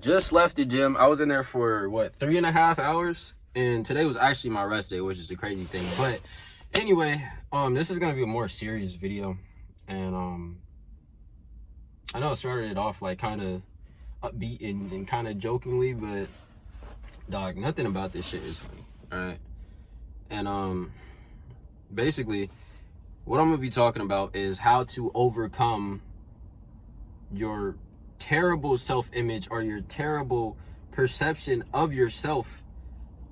Just left the gym. I was in there for, 3.5 hours? And today was actually my rest day, which is a crazy thing. But anyway, this is going to be a more serious video. And I know I started it off like kind of upbeat and kind of jokingly, but dog, nothing about this shit is funny, all right? And basically, what I'm going to be talking about is how to overcome your terrible self-image or your terrible perception of yourself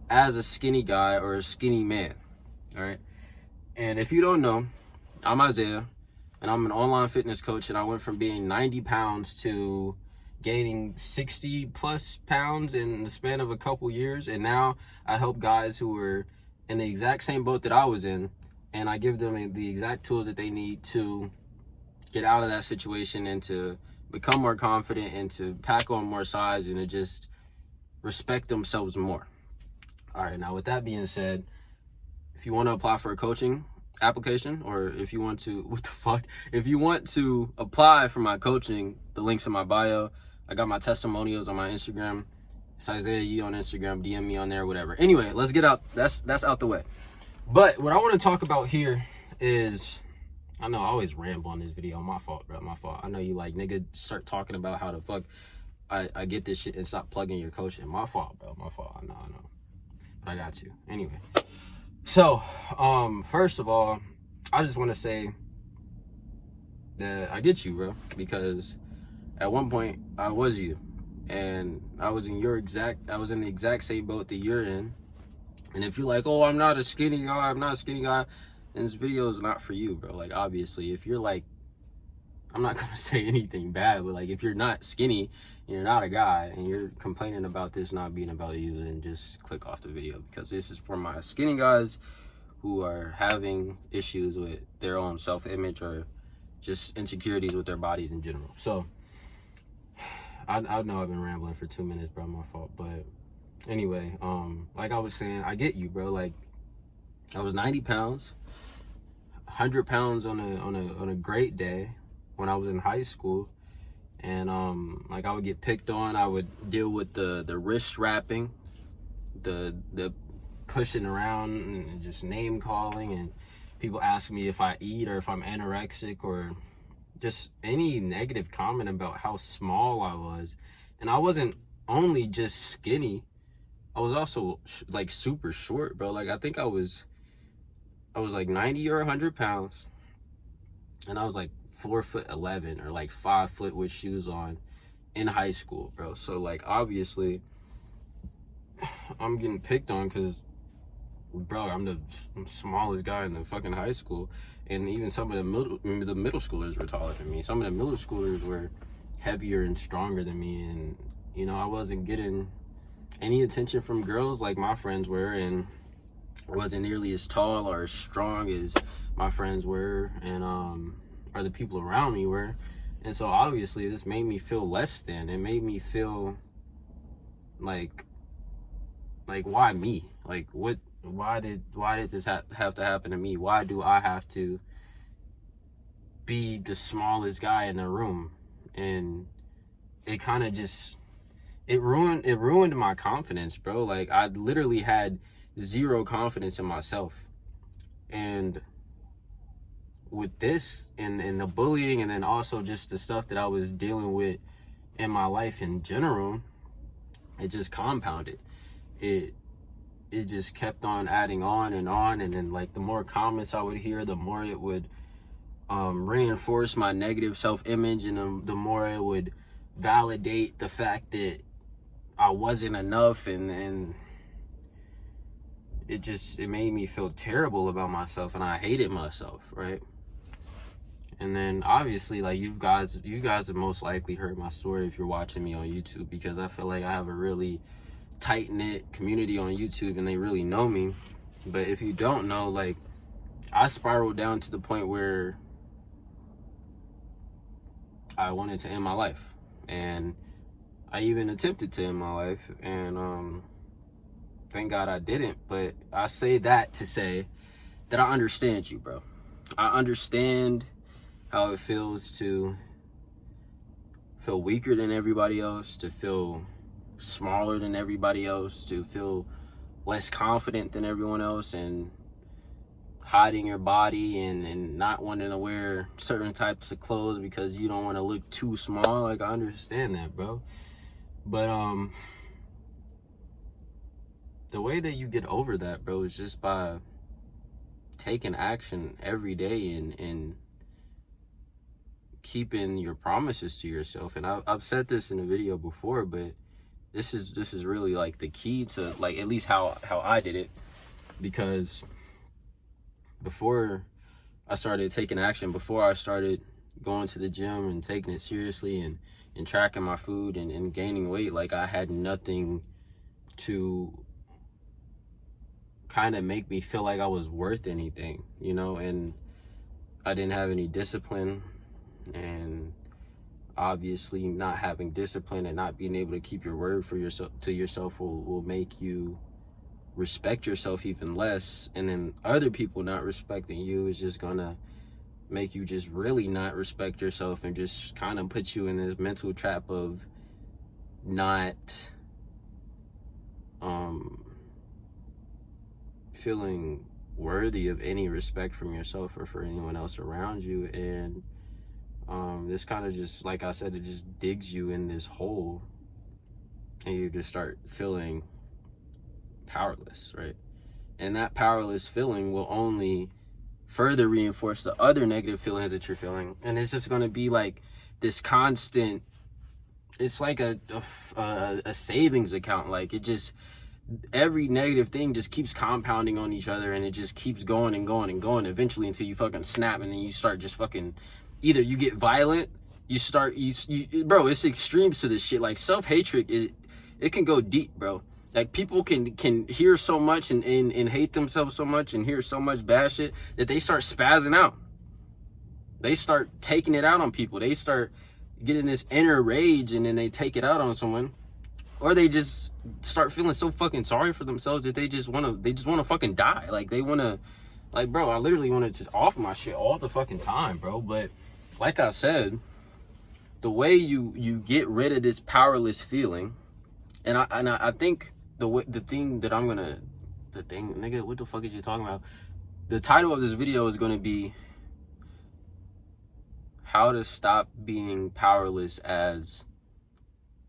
as a skinny guy or a skinny man, all right? And if you don't know, I'm Isaiah, and I'm an online fitness coach, and I went from being 90 pounds to gaining 60 plus pounds in the span of a couple years. And now I help guys who are in the exact same boat that I was in, and I give them the exact tools that they need to get out of that situation and to become more confident and to pack on more size and to just respect themselves more. All right, now with that being said, if you want to apply for a coaching application, or if you want to, if you want to apply for my coaching, the link's in my bio. I got my testimonials on my Instagram. It's Isaiah Yee on Instagram. DM me on there, whatever. Anyway, let's get out. That's out the way. But what I want to talk about here is, I know I always ramble on this video. My fault, bro. My fault. I know you like, nigga, start talking about how the fuck I get this shit and stop plugging your coaching. My fault, bro. My fault. I know. But I got you. Anyway. So, first of all, I just want to say that I get you, bro. Because at one point, I was you. And I was in the exact same boat that you're in. And if you're like, oh, I'm not a skinny guy, then this video is not for you, bro. Like, obviously, if you're like, I'm not gonna say anything bad, but like, if you're not skinny and you're not a guy and you're complaining about this not being about you, then just click off the video, because this is for my skinny guys who are having issues with their own self-image or just insecurities with their bodies in general. So I know I've been rambling for 2 minutes, bro. My fault. But anyway, like I was saying, I get you, bro. Like, I was 90 pounds, 100 pounds on a great day when I was in high school. And like, I would get picked on. I would deal with the wrist wrapping, the pushing around and just name calling, and people ask me if I eat or if I'm anorexic, or just any negative comment about how small I was. And I wasn't only just skinny, I was also like super short, bro. Like, I think I was like 90 or 100 pounds, and I was like 4'11" or like 5 foot with shoes on in high school, bro. So like, obviously I'm getting picked on because, bro, I'm the smallest guy in the fucking high school. And even some of the middle schoolers were taller than me. Some of the middle schoolers were heavier and stronger than me. And, you know, I wasn't getting any attention from girls like my friends were. And I wasn't nearly as tall or as strong as my friends were, and or the people around me were. And so obviously this made me feel less than. It made me feel like why me? Like, why did this have to happen to me? Why do I have to be the smallest guy in the room? And it kind of just, it ruined my confidence, bro. Like, I literally had zero confidence in myself. And with this and the bullying, and then also just the stuff that I was dealing with in my life in general, it just compounded. It just kept on adding on, and then like, the more comments I would hear, the more it would reinforce my negative self-image, and the more it would validate the fact that I wasn't enough, and it made me feel terrible about myself, and I hated myself, right? And then obviously, like, you guys have most likely heard my story if you're watching me on YouTube, because I feel like I have a really tight-knit community on YouTube and they really know me. But if you don't know, like, I spiraled down to the point where I wanted to end my life, and I even attempted to end my life, and thank God I didn't. But I say that to say that I understand you, bro. I understand how it feels to feel weaker than everybody else, to feel smaller than everybody else, to feel less confident than everyone else, and hiding your body and not wanting to wear certain types of clothes because you don't want to look too small. Like, I understand that, bro. But the way that you get over that, bro, is just by taking action every day and keeping your promises to yourself. And I've said this in a video before, but this is really like the key to, like, at least how I did it. Because before I started taking action, before I started going to the gym and taking it seriously and tracking my food and gaining weight, like, I had nothing to kind of make me feel like I was worth anything, you know. And I didn't have any discipline, and obviously not having discipline and not being able to keep your word for yourself to yourself will make you respect yourself even less. And then other people not respecting you is just gonna make you just really not respect yourself, and just kind of put you in this mental trap of not feeling worthy of any respect from yourself or for anyone else around you. And this kind of just, like I said, it just digs you in this hole, and you just start feeling powerless, right? And that powerless feeling will only further reinforce the other negative feelings that you're feeling. And it's just going to be like this constant, it's like a savings account. Like, it just, every negative thing just keeps compounding on each other, and it just keeps going and going and going, eventually until you fucking snap, and then you start just fucking, either you get violent, you bro, it's extremes to this shit. Like, self-hatred, it can go deep, bro. Like, people can hear so much and hate themselves so much and hear so much bad shit that they start spazzing out. They start taking it out on people. They start getting this inner rage, and then they take it out on someone. Or they just start feeling so fucking sorry for themselves that they just want to fucking die. Like, they want to, like, bro, I literally wanted to off my shit all the fucking time, bro. But like I said, the way you get rid of this powerless feeling, and I think the thing, nigga, what the fuck is you talking about? The title of this video is going to be how to stop being powerless as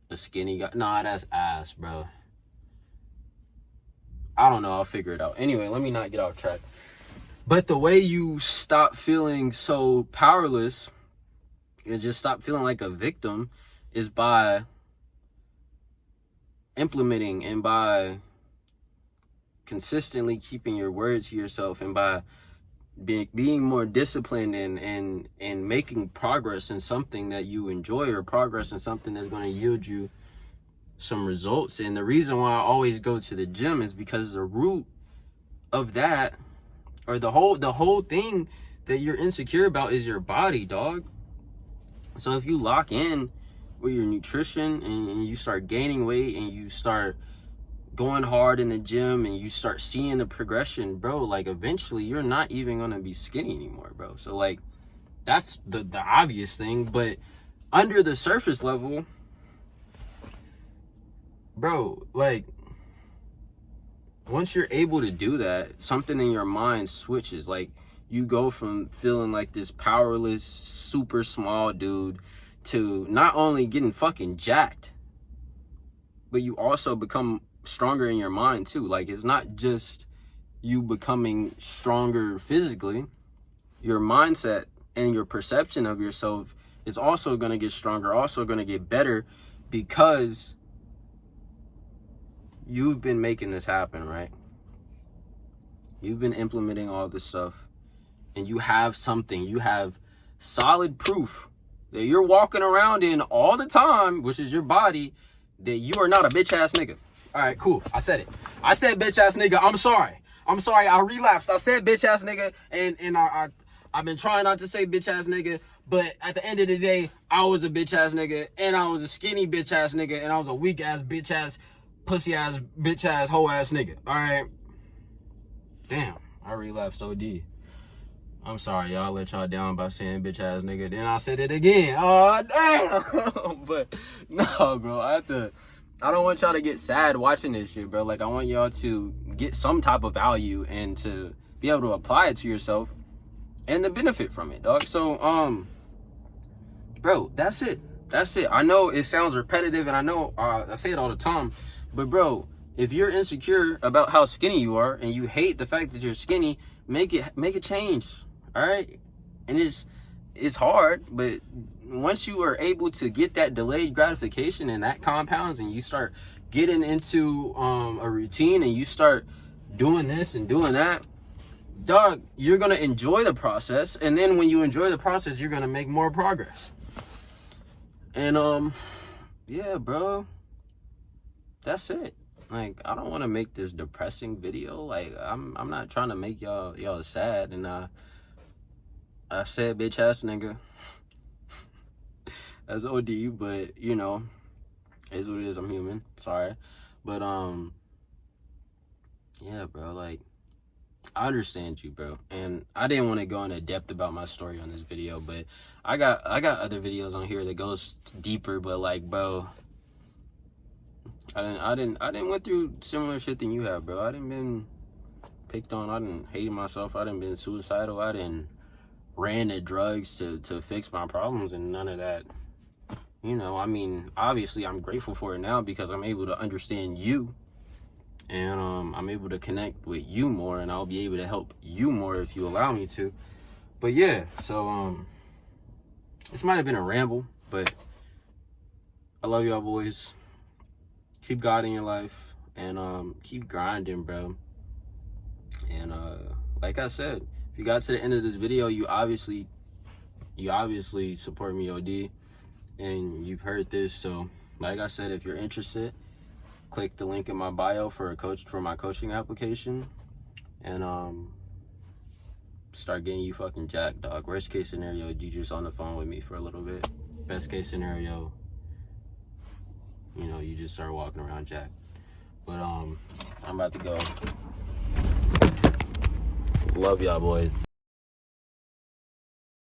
a skinny guy. Nah, that's ass, bro. I don't know, I'll figure it out. Anyway, let me not get off track. But the way you stop feeling so powerless and just stop feeling like a victim is by implementing and by consistently keeping your word to yourself, and by being more disciplined and making progress in something that you enjoy, or progress in something that's going to yield you some results. And the reason why I always go to the gym is because the root of that, or the whole thing that you're insecure about, is your body, dog. So if you lock in with your nutrition and you start gaining weight and you start going hard in the gym and you start seeing the progression, bro, like, eventually you're not even gonna be skinny anymore, bro. So, like, that's the obvious thing. But under the surface level, bro, like, once you're able to do that, something in your mind switches. Like, you go from feeling like this powerless, super small dude to not only getting fucking jacked, but you also become stronger in your mind too. Like, it's not just you becoming stronger physically. Your mindset and your perception of yourself is also going to get stronger, also going to get better, because you've been making this happen, right? You've been implementing all this stuff, and you have something, you have solid proof that you're walking around in all the time, which is your body, that you are not a bitch ass nigga. All right, cool. I said it. I said bitch ass nigga. I'm sorry. I relapsed. I said bitch ass nigga, and I've been trying not to say bitch ass nigga, but at the end of the day, I was a bitch ass nigga, and I was a skinny bitch ass nigga, and I was a weak ass bitch ass, pussy ass, bitch ass, hoe ass nigga. All right. Damn, I relapsed OD. I'm sorry, y'all. Let y'all down by saying bitch ass nigga. Then I said it again. Oh, damn. But no, bro. I I don't want y'all to get sad watching this shit, bro. Like, I want y'all to get some type of value and to be able to apply it to yourself and to benefit from it, dog. So, bro, that's it. That's it. I know it sounds repetitive, and I know I say it all the time, but bro, if you're insecure about how skinny you are and you hate the fact that you're skinny, make a change. All right? And it's hard, but once you are able to get that delayed gratification and that compounds, and you start getting into a routine and you start doing this and doing that, dog, you're gonna enjoy the process. And then when you enjoy the process, you're gonna make more progress. And yeah, bro, that's it. Like, I don't want to make this depressing video. Like, I'm not trying to make y'all sad. And I said bitch ass nigga as OD, but you know, is what it is. I'm human. Sorry. But yeah, bro, like, I understand you, bro. And I didn't want to go into depth about my story on this video, but I got other videos on here that goes deeper. But like, bro, I didn't went through similar shit than you have, bro. I didn't been picked on. I didn't hate myself. I didn't been suicidal. I didn't ran to drugs to fix my problems and none of that. You know, I mean, obviously I'm grateful for it now because I'm able to understand you, and I'm able to connect with you more, and I'll be able to help you more if you allow me to. But yeah, so this might have been a ramble, but I love y'all boys. Keep God in your life, and keep grinding, bro. And like I said, if you got to the end of this video, you obviously support me OD, and you've heard this. So like I said, if you're interested, click the link in my bio for my coaching application, and start getting you fucking jacked, dog. Worst case scenario, you just on the phone with me for a little bit. Best case scenario, you know, you just start walking around jacked. But I'm about to go. Love y'all boys.